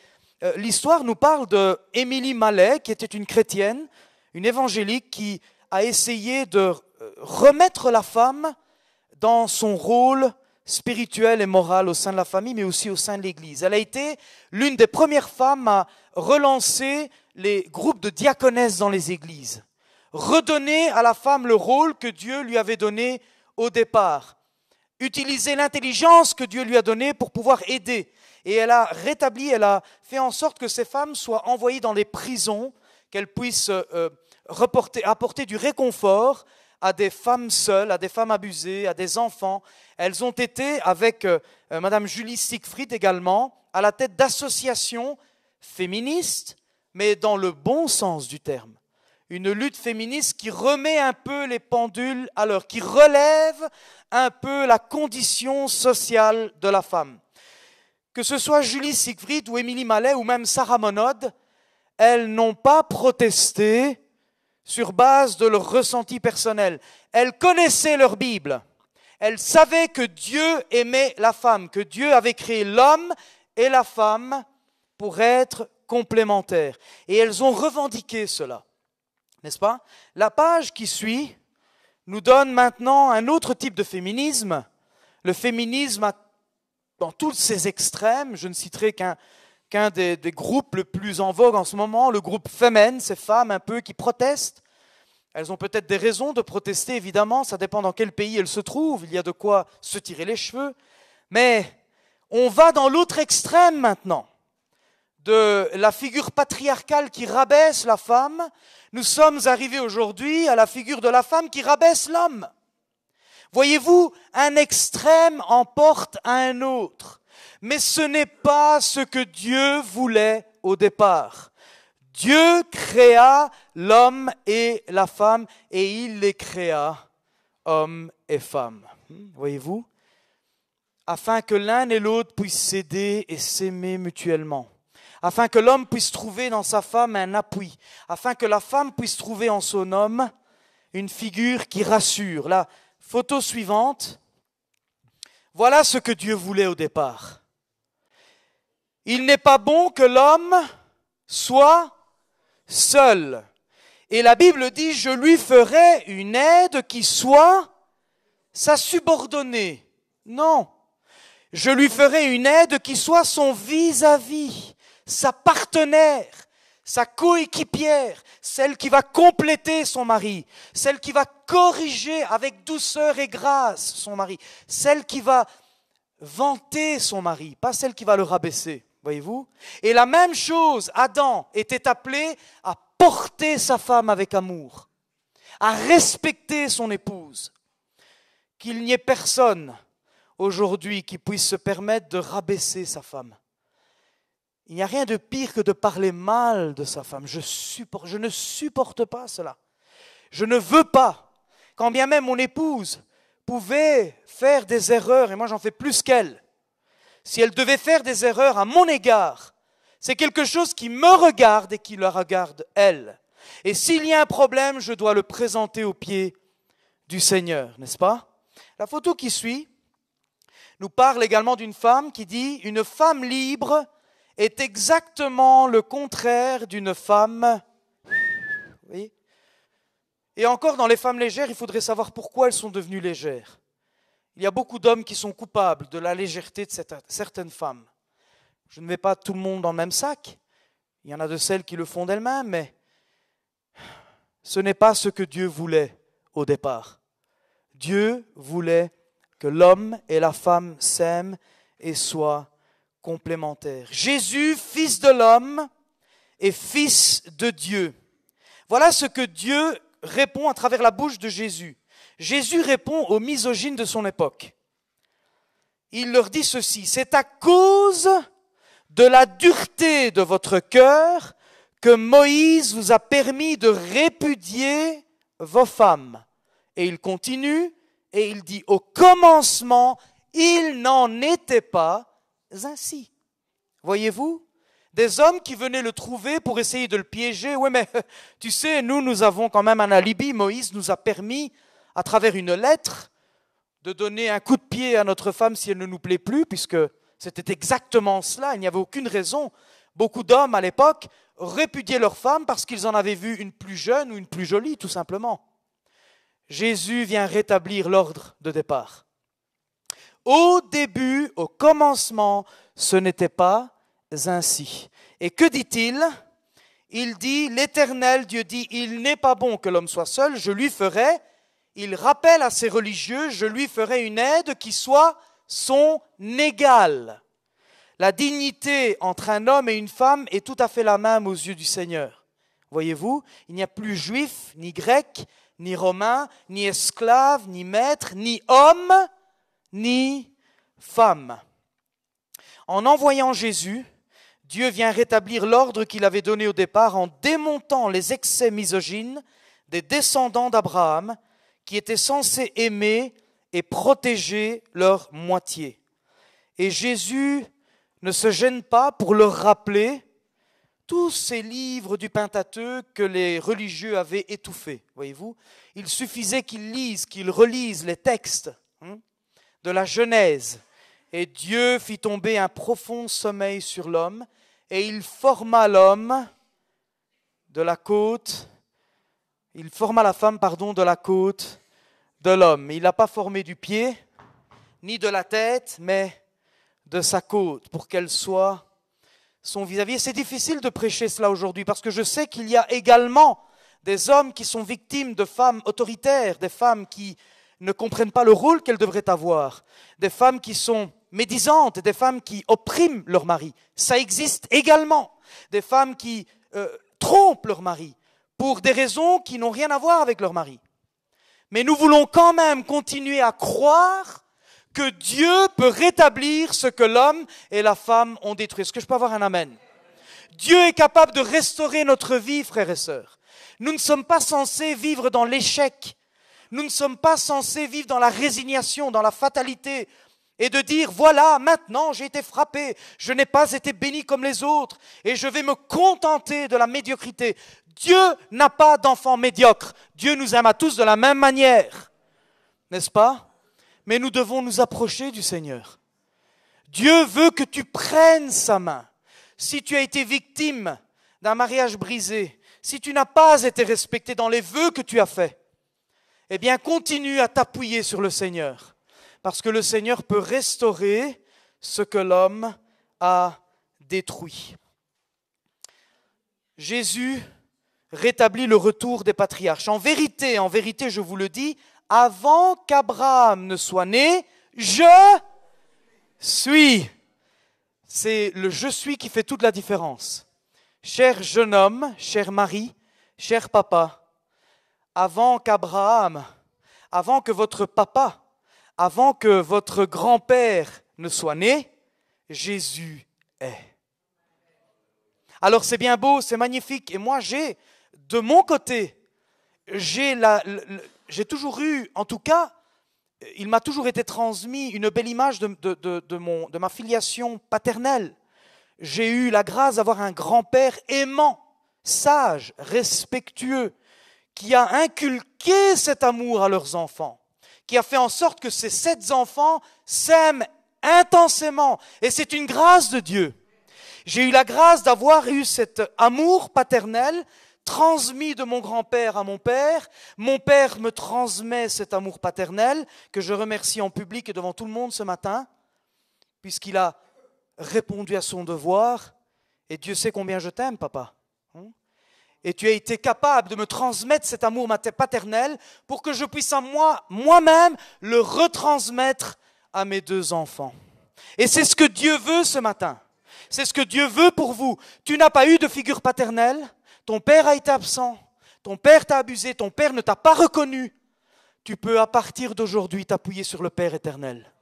l'histoire nous parle de Émilie Mallet, qui était une chrétienne, une évangélique, qui a essayé de remettre la femme dans son rôle spirituel et moral au sein de la famille, mais aussi au sein de l'Église. Elle a été l'une des premières femmes à relancer les groupes de diaconesses dans les églises, redonner à la femme le rôle que Dieu lui avait donné au départ. Utiliser l'intelligence que Dieu lui a donnée pour pouvoir aider. Et elle a rétabli, elle a fait en sorte que ces femmes soient envoyées dans les prisons, qu'elles puissent apporter du réconfort à des femmes seules, à des femmes abusées, à des enfants. Elles ont été, avec Madame Julie Siegfried également, à la tête d'associations féministes, mais dans le bon sens du terme. Une lutte féministe qui remet un peu les pendules à l'heure, qui relève un peu la condition sociale de la femme. Que ce soit Julie Siegfried ou Émilie Mallet ou même Sarah Monod, elles n'ont pas protesté sur base de leur ressenti personnel. Elles connaissaient leur Bible. Elles savaient que Dieu aimait la femme, que Dieu avait créé l'homme et la femme pour être complémentaires. Et elles ont revendiqué cela, n'est-ce pas? La page qui suit nous donne maintenant un autre type de féminisme, le féminisme dans tous ses extrêmes. Je ne citerai qu'un des groupes le plus en vogue en ce moment, le groupe Femen, ces femmes un peu qui protestent. Elles ont peut-être des raisons de protester, évidemment, ça dépend dans quel pays elles se trouvent, il y a de quoi se tirer les cheveux. Mais on va dans l'autre extrême maintenant, de la figure patriarcale qui rabaisse la femme. Nous sommes arrivés aujourd'hui à la figure de la femme qui rabaisse l'homme. Voyez-vous, un extrême emporte un autre. Mais ce n'est pas ce que Dieu voulait au départ. Dieu créa l'homme et la femme et il les créa, hommes et femmes. Voyez-vous? Afin que l'un et l'autre puissent s'aider et s'aimer mutuellement. Afin que l'homme puisse trouver dans sa femme un appui. Afin que la femme puisse trouver en son homme une figure qui rassure. La photo suivante, voilà ce que Dieu voulait au départ. Il n'est pas bon que l'homme soit seul. Et la Bible dit, je lui ferai une aide qui soit sa subordonnée. Non, je lui ferai une aide qui soit son vis-à-vis, sa partenaire, sa coéquipière, celle qui va compléter son mari, celle qui va corriger avec douceur et grâce son mari, celle qui va vanter son mari, pas celle qui va le rabaisser. Voyez-vous? Et la même chose, Adam était appelé à porter sa femme avec amour, à respecter son épouse. Qu'il n'y ait personne aujourd'hui qui puisse se permettre de rabaisser sa femme. Il n'y a rien de pire que de parler mal de sa femme. Je ne supporte pas cela. Je ne veux pas, quand bien même mon épouse pouvait faire des erreurs, et moi j'en fais plus qu'elle, si elle devait faire des erreurs à mon égard, c'est quelque chose qui me regarde et qui la regarde elle. Et s'il y a un problème, je dois le présenter aux pieds du Seigneur, n'est-ce pas? La photo qui suit nous parle également d'une femme qui dit « Une femme libre est exactement le contraire d'une femme... » Oui. Et encore, dans les femmes légères, il faudrait savoir pourquoi elles sont devenues légères. Il y a beaucoup d'hommes qui sont coupables de la légèreté de certaines femmes. Je ne mets pas tout le monde dans le même sac. Il y en a de celles qui le font d'elles-mêmes, mais ce n'est pas ce que Dieu voulait au départ. Dieu voulait que l'homme et la femme s'aiment et soient complémentaires. Jésus, fils de l'homme et fils de Dieu. Voilà ce que Dieu répond à travers la bouche de Jésus. Jésus répond aux misogynes de son époque. Il leur dit ceci, c'est à cause de la dureté de votre cœur que Moïse vous a permis de répudier vos femmes. Et il continue et il dit, au commencement, il n'en était pas ainsi. Voyez-vous, des hommes qui venaient le trouver pour essayer de le piéger. Oui, mais tu sais, nous avons quand même un alibi. Moïse nous a permis, à travers une lettre, de donner un coup de pied à notre femme si elle ne nous plaît plus, puisque c'était exactement cela, il n'y avait aucune raison. Beaucoup d'hommes à l'époque répudiaient leur femme parce qu'ils en avaient vu une plus jeune ou une plus jolie, tout simplement. Jésus vient rétablir l'ordre de départ. Au début, au commencement, ce n'était pas ainsi. Et que dit-il? il dit, l'Éternel Dieu dit, il n'est pas bon que l'homme soit seul, je lui ferai, il rappelle à ses religieux, je lui ferai une aide qui soit son égale. La dignité entre un homme et une femme est tout à fait la même aux yeux du Seigneur. Voyez-vous, il n'y a plus juif, ni grec, ni romain, ni esclave, ni maître, ni homme, ni femme. En envoyant Jésus, Dieu vient rétablir l'ordre qu'il avait donné au départ en démontant les excès misogynes des descendants d'Abraham qui étaient censés aimer et protéger leur moitié. Et Jésus ne se gêne pas pour leur rappeler tous ces livres du Pentateuque que les religieux avaient étouffés. Voyez-vous, il suffisait qu'ils lisent, qu'ils relisent les textes de la Genèse. Et Dieu fit tomber un profond sommeil sur l'homme, et il forma l'homme de la côte, il forma la femme, de la côte de l'homme. Il n'a pas formé du pied, ni de la tête, mais de sa côte, pour qu'elle soit son vis-à-vis. Et c'est difficile de prêcher cela aujourd'hui, parce que je sais qu'il y a également des hommes qui sont victimes de femmes autoritaires, des femmes qui ne comprennent pas le rôle qu'elles devraient avoir, des femmes qui sont médisantes, des femmes qui oppriment leur mari. Ça existe également. Des femmes qui trompent leur mari pour des raisons qui n'ont rien à voir avec leur mari. Mais nous voulons quand même continuer à croire que Dieu peut rétablir ce que l'homme et la femme ont détruit. Est-ce que je peux avoir un amen? Dieu est capable de restaurer notre vie, frères et sœurs. Nous ne sommes pas censés vivre dans l'échec. Nous ne sommes pas censés vivre dans la résignation, dans la fatalité, et de dire, voilà, maintenant j'ai été frappé, je n'ai pas été béni comme les autres, et je vais me contenter de la médiocrité. Dieu n'a pas d'enfants médiocres. Dieu nous aime à tous de la même manière, n'est-ce pas? Mais nous devons nous approcher du Seigneur. Dieu veut que tu prennes sa main. Si tu as été victime d'un mariage brisé, si tu n'as pas été respecté dans les vœux que tu as faits, eh bien continue à t'appuyer sur le Seigneur. Parce que le Seigneur peut restaurer ce que l'homme a détruit. Jésus rétablit le retour des patriarches. En vérité, je vous le dis, avant qu'Abraham ne soit né, je suis. C'est le « je suis » qui fait toute la différence. Cher jeune homme, chère Marie, cher papa, avant qu'Abraham, avant que votre papa, avant que votre grand-père ne soit né, Jésus est. Alors c'est bien beau, c'est magnifique. Et moi de mon côté, j'ai toujours eu, en tout cas, il m'a toujours été transmis une belle image de ma filiation paternelle. J'ai eu la grâce d'avoir un grand-père aimant, sage, respectueux, qui a inculqué cet amour à leurs enfants, qui a fait en sorte que ces 7 enfants s'aiment intensément. Et c'est une grâce de Dieu. J'ai eu la grâce d'avoir eu cet amour paternel transmis de mon grand-père à mon père. Mon père me transmet cet amour paternel que je remercie en public et devant tout le monde ce matin, puisqu'il a répondu à son devoir. Et Dieu sait combien je t'aime, papa. Et tu as été capable de me transmettre cet amour paternel pour que je puisse moi-même le retransmettre à mes 2 enfants. Et c'est ce que Dieu veut ce matin. C'est ce que Dieu veut pour vous. Tu n'as pas eu de figure paternelle. Ton père a été absent. Ton père t'a abusé. Ton père ne t'a pas reconnu. Tu peux à partir d'aujourd'hui t'appuyer sur le Père éternel.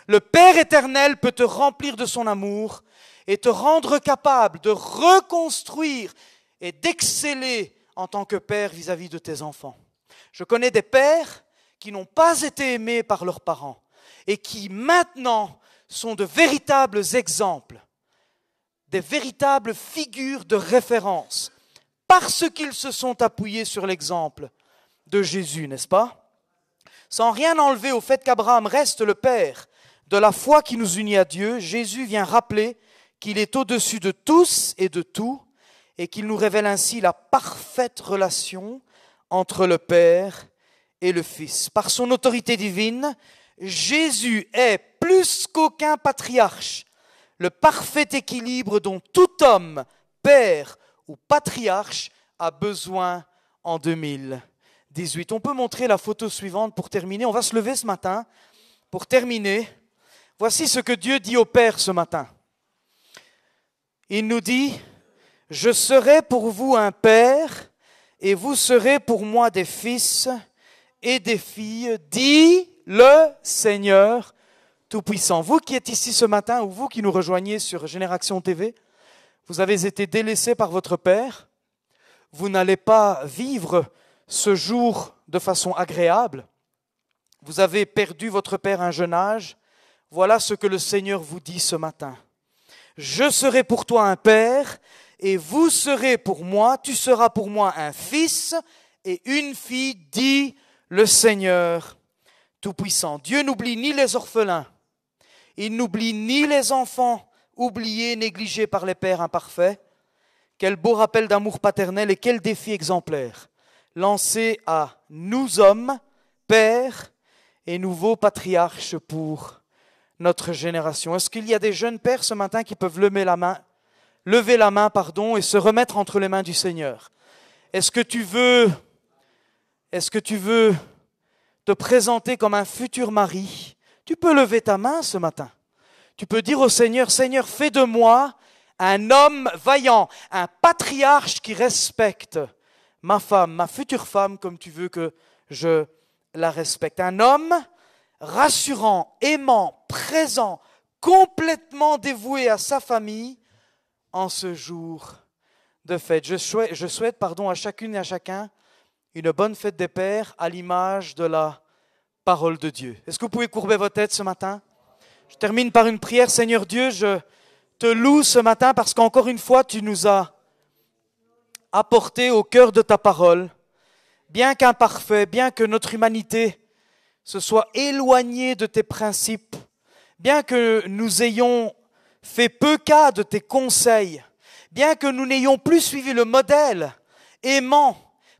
Le Père éternel peut te remplir de son amour et te rendre capable de reconstruire et d'exceller en tant que père vis-à-vis de tes enfants. Je connais des pères qui n'ont pas été aimés par leurs parents et qui maintenant sont de véritables exemples, des véritables figures de référence, parce qu'ils se sont appuyés sur l'exemple de Jésus, n'est-ce pas? Sans rien enlever au fait qu'Abraham reste le père de la foi qui nous unit à Dieu, Jésus vient rappeler qu'il est au-dessus de tous et de tout, et qu'il nous révèle ainsi la parfaite relation entre le Père et le Fils. Par son autorité divine, Jésus est, plus qu'aucun patriarche, le parfait équilibre dont tout homme, père ou patriarche a besoin en 2018. On peut montrer la photo suivante pour terminer. On va se lever ce matin pour terminer. Voici ce que Dieu dit au Père ce matin. Il nous dit, « Je serai pour vous un père et vous serez pour moi des fils et des filles, dit le Seigneur Tout-Puissant. » Vous qui êtes ici ce matin ou vous qui nous rejoignez sur Génération TV, vous avez été délaissés par votre Père. Vous n'allez pas vivre ce jour de façon agréable. Vous avez perdu votre Père à un jeune âge. Voilà ce que le Seigneur vous dit ce matin. Je serai pour toi un père et vous serez pour moi, tu seras pour moi un fils et une fille, dit le Seigneur Tout-Puissant. Dieu n'oublie ni les orphelins, il n'oublie ni les enfants oubliés, négligés par les pères imparfaits. Quel beau rappel d'amour paternel et quel défi exemplaire lancé à nous hommes, pères et nouveaux patriarches pour notre génération. Est-ce qu'il y a des jeunes pères ce matin qui peuvent lever la main et se remettre entre les mains du Seigneur? Est-ce que tu veux te présenter comme un futur mari? Tu peux lever ta main ce matin. Tu peux dire au Seigneur, Seigneur, fais de moi un homme vaillant, un patriarche qui respecte ma femme, ma future femme, comme tu veux que je la respecte. Un homme rassurant, aimant, présent, complètement dévoué à sa famille en ce jour de fête. Je souhaite à chacune et à chacun une bonne fête des pères à l'image de la parole de Dieu. Est-ce que vous pouvez courber votre tête ce matin? Je termine par une prière. Seigneur Dieu, je te loue ce matin parce qu'encore une fois, tu nous as apporté au cœur de ta parole, bien qu'imparfait, bien que notre humanité se soit éloignée de tes principes, bien que nous ayons fait peu cas de tes conseils, bien que nous n'ayons plus suivi le modèle aimant,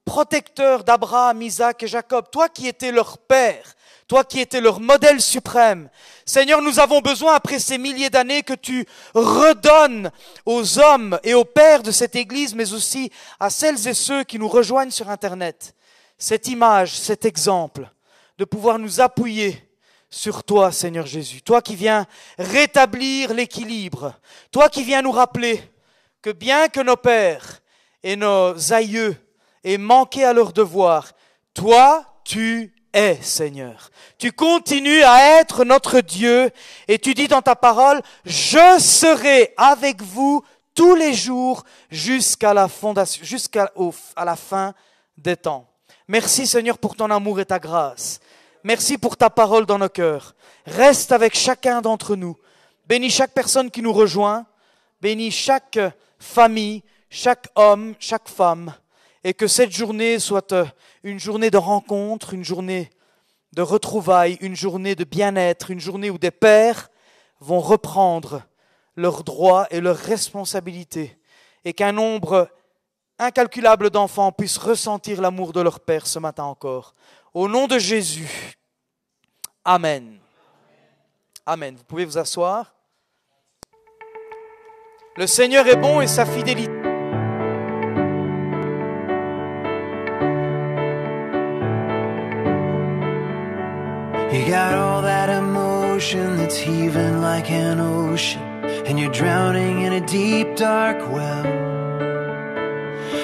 protecteur d'Abraham, Isaac et Jacob, toi qui étais leur père, toi qui étais leur modèle suprême. Seigneur, nous avons besoin, après ces milliers d'années, que tu redonnes aux hommes et aux pères de cette Église, mais aussi à celles et ceux qui nous rejoignent sur Internet, cette image, cet exemple, de pouvoir nous appuyer sur toi, Seigneur Jésus. Toi qui viens rétablir l'équilibre, toi qui viens nous rappeler que bien que nos pères et nos aïeux aient manqué à leurs devoirs, toi, tu es, Seigneur. Tu continues à être notre Dieu et tu dis dans ta parole, je serai avec vous tous les jours jusqu'à la fin des temps. Merci, Seigneur, pour ton amour et ta grâce. Merci pour ta parole dans nos cœurs. Reste avec chacun d'entre nous. Bénis chaque personne qui nous rejoint. Bénis chaque famille, chaque homme, chaque femme. Et que cette journée soit une journée de rencontre, une journée de retrouvailles, une journée de bien-être, une journée où des pères vont reprendre leurs droits et leurs responsabilités. Et qu'un nombre incalculable d'enfants puissent ressentir l'amour de leur père ce matin encore. Au nom de Jésus. Amen. Amen. Vous pouvez vous asseoir. Le Seigneur est bon et sa fidélité. You got all that emotion that's heaving like an ocean, and you're drowning in a deep, dark well.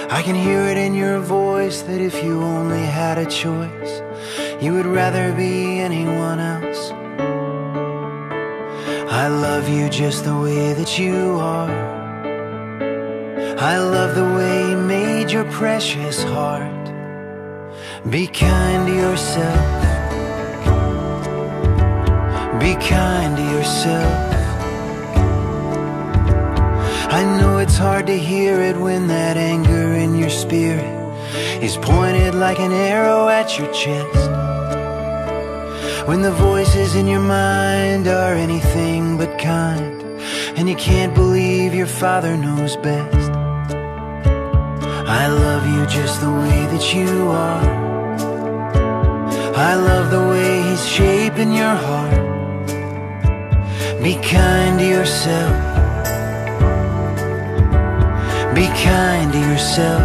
I can hear it in your voice that if you only had a choice, you would rather be anyone else. I love you just the way that you are. I love the way you made your precious heart. Be kind to yourself. Be kind to yourself. I know it's hard to hear it when that anger in your spirit is pointed like an arrow at your chest. When the voices in your mind are anything but kind, and you can't believe your Father knows best. I love you just the way that you are. I love the way He's shaping your heart. Be kind to yourself. Be kind to yourself.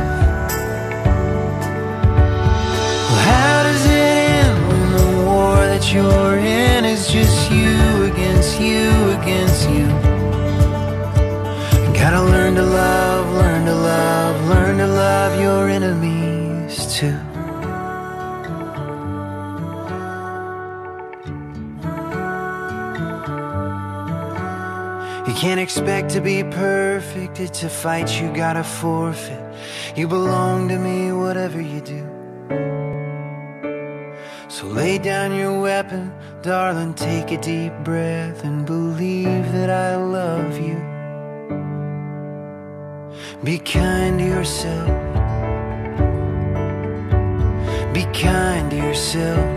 Well, how does it end when the war that you're in is just you against you against you? Gotta learn to love, learn to love, learn to love your enemies too. You can't expect to be perfect, it's a fight you gotta forfeit. You belong to me, whatever you do. So lay down your weapon, darling, take a deep breath and believe that I love you. Be kind to yourself. Be kind to yourself.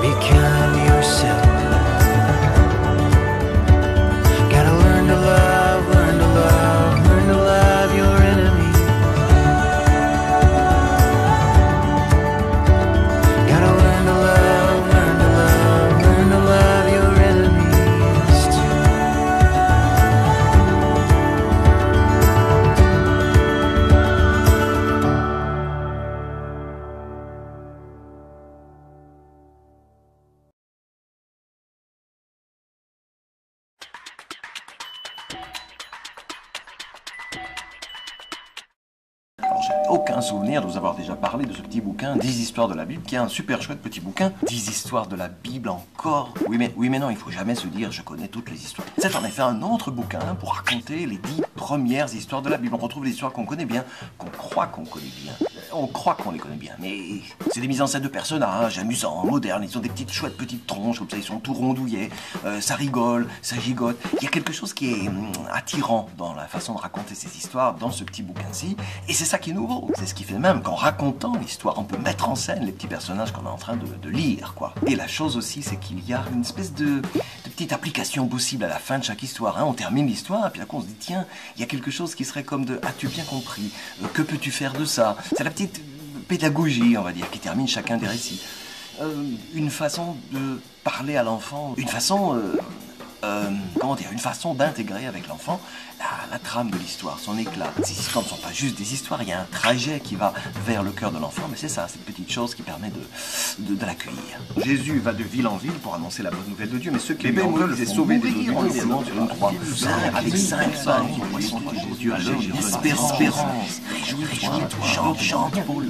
Be kind to yourself. Gotta learn to love, learn to love, learn to love your enemy. Gotta learn to love, learn to love, learn to love your enemies too. Alors, j'ai aucun souvenir de vous avoir déjà parlé de ce petit bouquin, 10 histoires de la Bible, qui est un super chouette petit bouquin. 10 histoires de la Bible encore. Oui mais non, il faut jamais se dire je connais toutes les histoires. C'est en effet un autre bouquin pour raconter les 10 premières histoires de la Bible. On retrouve les histoires qu'on connaît bien, qu'on croit qu'on connaît bien. On croit qu'on les connaît bien, mais c'est des mises en scène de personnages amusants, modernes. Ils ont des petites chouettes petites tronches, comme ça ils sont tout rondouillés. Ça rigole, ça gigote. Il y a quelque chose qui est attirant dans la façon de raconter ces histoires dans ce petit bouquin-ci. Et c'est ça qui est nouveau. C'est ce qui fait même qu'en racontant l'histoire, on peut mettre en scène les petits personnages qu'on est en train de lire, quoi. Et la chose aussi, c'est qu'il y a une espèce de petite application possible à la fin de chaque histoire. Hein. On termine l'histoire, et puis là, on se dit, tiens, il y a quelque chose qui serait comme de « As-tu bien compris ? Que peux-tu faire de ça ?» C'est la petite pédagogie, on va dire, qui termine chacun des récits. Une façon de parler à l'enfant, une façon... une façon d'intégrer avec l'enfant la trame de l'histoire, son éclat. Ces histoires ne sont pas juste des histoires, il y a un trajet qui va vers le cœur de l'enfant, mais c'est ça, cette petite chose qui permet de l'accueillir. Jésus va de ville en ville pour annoncer la bonne nouvelle de Dieu, mais ceux qui lui en veulent le sauver des eaux vivantes sur une croix. Avec 5 pains et 5 poissons, Dieu a leur espérance. Réjouis-toi, chante pour lui.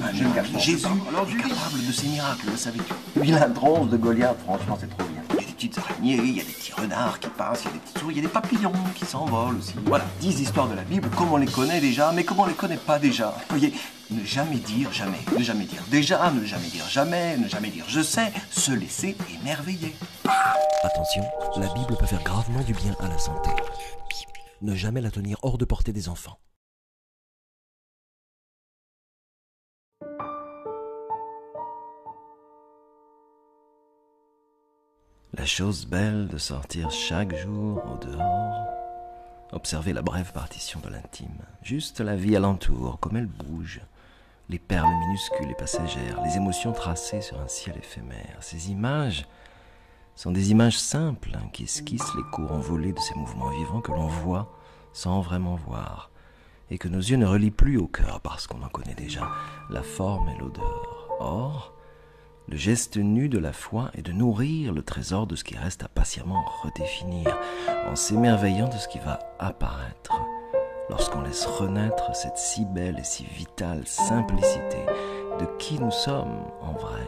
Jésus est capable de ces miracles, le savais-tu? Puis la tronche de Goliath, franchement, c'est trop bien. Il y a des petites araignées, il y a des petits renards qui passent, il y a des petites souris, il y a des papillons qui s'envolent aussi. Voilà, 10 histoires de la Bible, comme on les connaît déjà, mais comme on les connaît pas déjà. Vous voyez, ne jamais dire jamais, ne jamais dire déjà, ne jamais dire jamais, ne jamais dire je sais, se laisser émerveiller. Attention, la Bible peut faire gravement du bien à la santé. Ne jamais la tenir hors de portée des enfants. La chose belle de sortir chaque jour au dehors, observer la brève partition de l'intime, juste la vie alentour, comme elle bouge, les perles minuscules et passagères, les émotions tracées sur un ciel éphémère. Ces images sont des images simples qui esquissent les cours envolés de ces mouvements vivants que l'on voit sans vraiment voir, et que nos yeux ne relient plus au cœur parce qu'on en connaît déjà la forme et l'odeur. Or, le geste nu de la foi est de nourrir le trésor de ce qui reste à patiemment redéfinir, en s'émerveillant de ce qui va apparaître, lorsqu'on laisse renaître cette si belle et si vitale simplicité de qui nous sommes en vrai,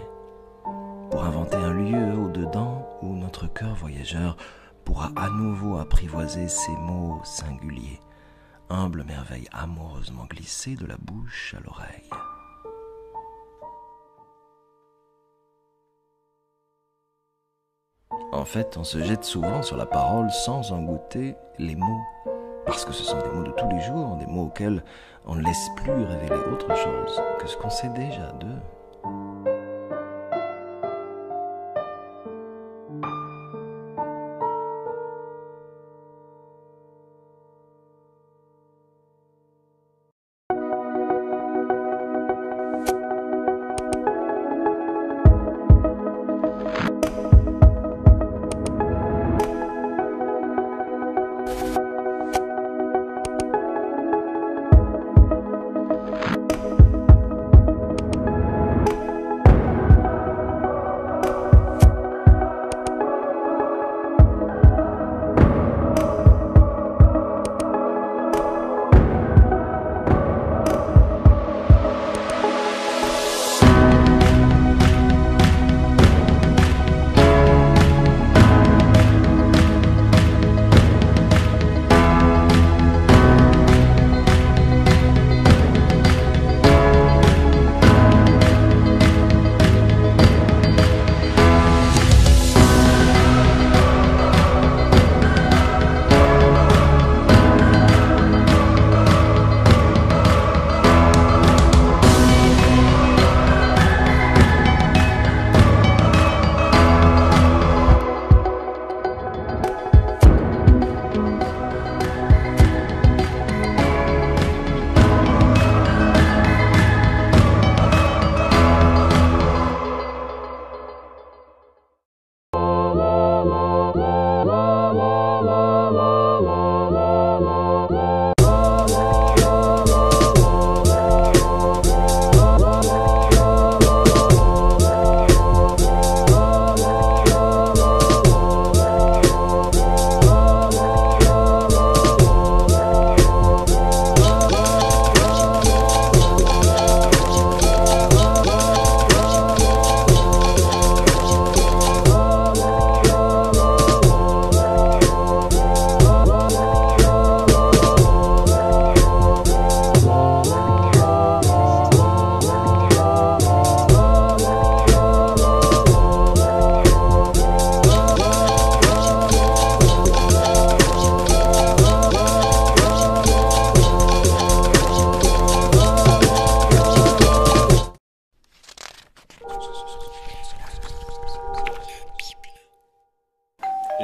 pour inventer un lieu au-dedans où notre cœur voyageur pourra à nouveau apprivoiser ces mots singuliers, humble merveille amoureusement glissée de la bouche à l'oreille. En fait, on se jette souvent sur la parole sans en goûter les mots, parce que ce sont des mots de tous les jours, des mots auxquels on ne laisse plus révéler autre chose que ce qu'on sait déjà d'eux.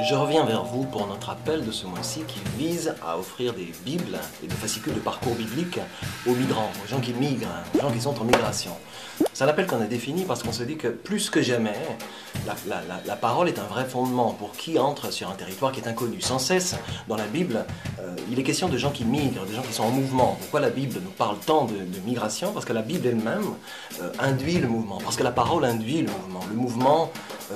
Je reviens vers vous pour notre appel de ce mois-ci qui vise à offrir des Bibles et des fascicules de parcours biblique aux migrants, aux gens qui migrent, aux gens qui sont en migration. C'est un appel qu'on a défini parce qu'on se dit que plus que jamais, la parole est un vrai fondement pour qui entre sur un territoire qui est inconnu. Sans cesse, dans la Bible, il est question de gens qui migrent, de gens qui sont en mouvement. Pourquoi la Bible nous parle tant de migration? Parce que la Bible elle-même induit le mouvement, parce que la parole induit le mouvement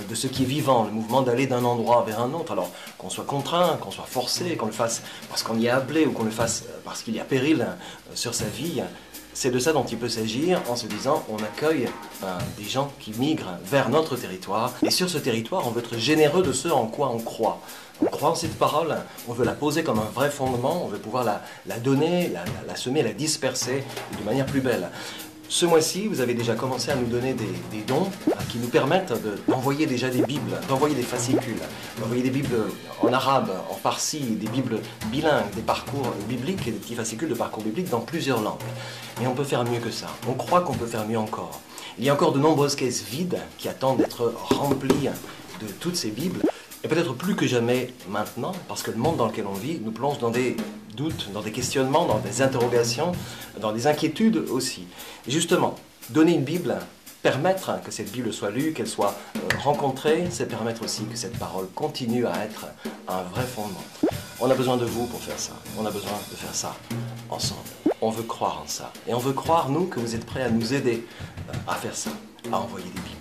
de ce qui est vivant, le mouvement d'aller d'un endroit vers un autre. Alors qu'on soit contraint, qu'on soit forcé, qu'on le fasse parce qu'on y est appelé ou qu'on le fasse parce qu'il y a péril sur sa vie, c'est de ça dont il peut s'agir en se disant on accueille des gens qui migrent vers notre territoire et sur ce territoire on veut être généreux de ce en quoi on croit. On croit en cette parole, on veut la poser comme un vrai fondement, on veut pouvoir la donner, la semer, la disperser de manière plus belle. Ce mois-ci, vous avez déjà commencé à nous donner des dons qui nous permettent d'envoyer déjà des Bibles, d'envoyer des fascicules, d'envoyer des Bibles en arabe, en farsi, des Bibles bilingues, des parcours bibliques et des petits fascicules de parcours bibliques dans plusieurs langues. Et on peut faire mieux que ça. On croit qu'on peut faire mieux encore. Il y a encore de nombreuses caisses vides qui attendent d'être remplies de toutes ces Bibles. Et peut-être plus que jamais maintenant, parce que le monde dans lequel on vit nous plonge dans des doutes, dans des questionnements, dans des interrogations, dans des inquiétudes aussi. Et justement, donner une Bible, permettre que cette Bible soit lue, qu'elle soit rencontrée, c'est permettre aussi que cette parole continue à être un vrai fondement. On a besoin de vous pour faire ça. On a besoin de faire ça ensemble. On veut croire en ça. Et on veut croire, nous, que vous êtes prêts à nous aider à faire ça, à envoyer des Bibles.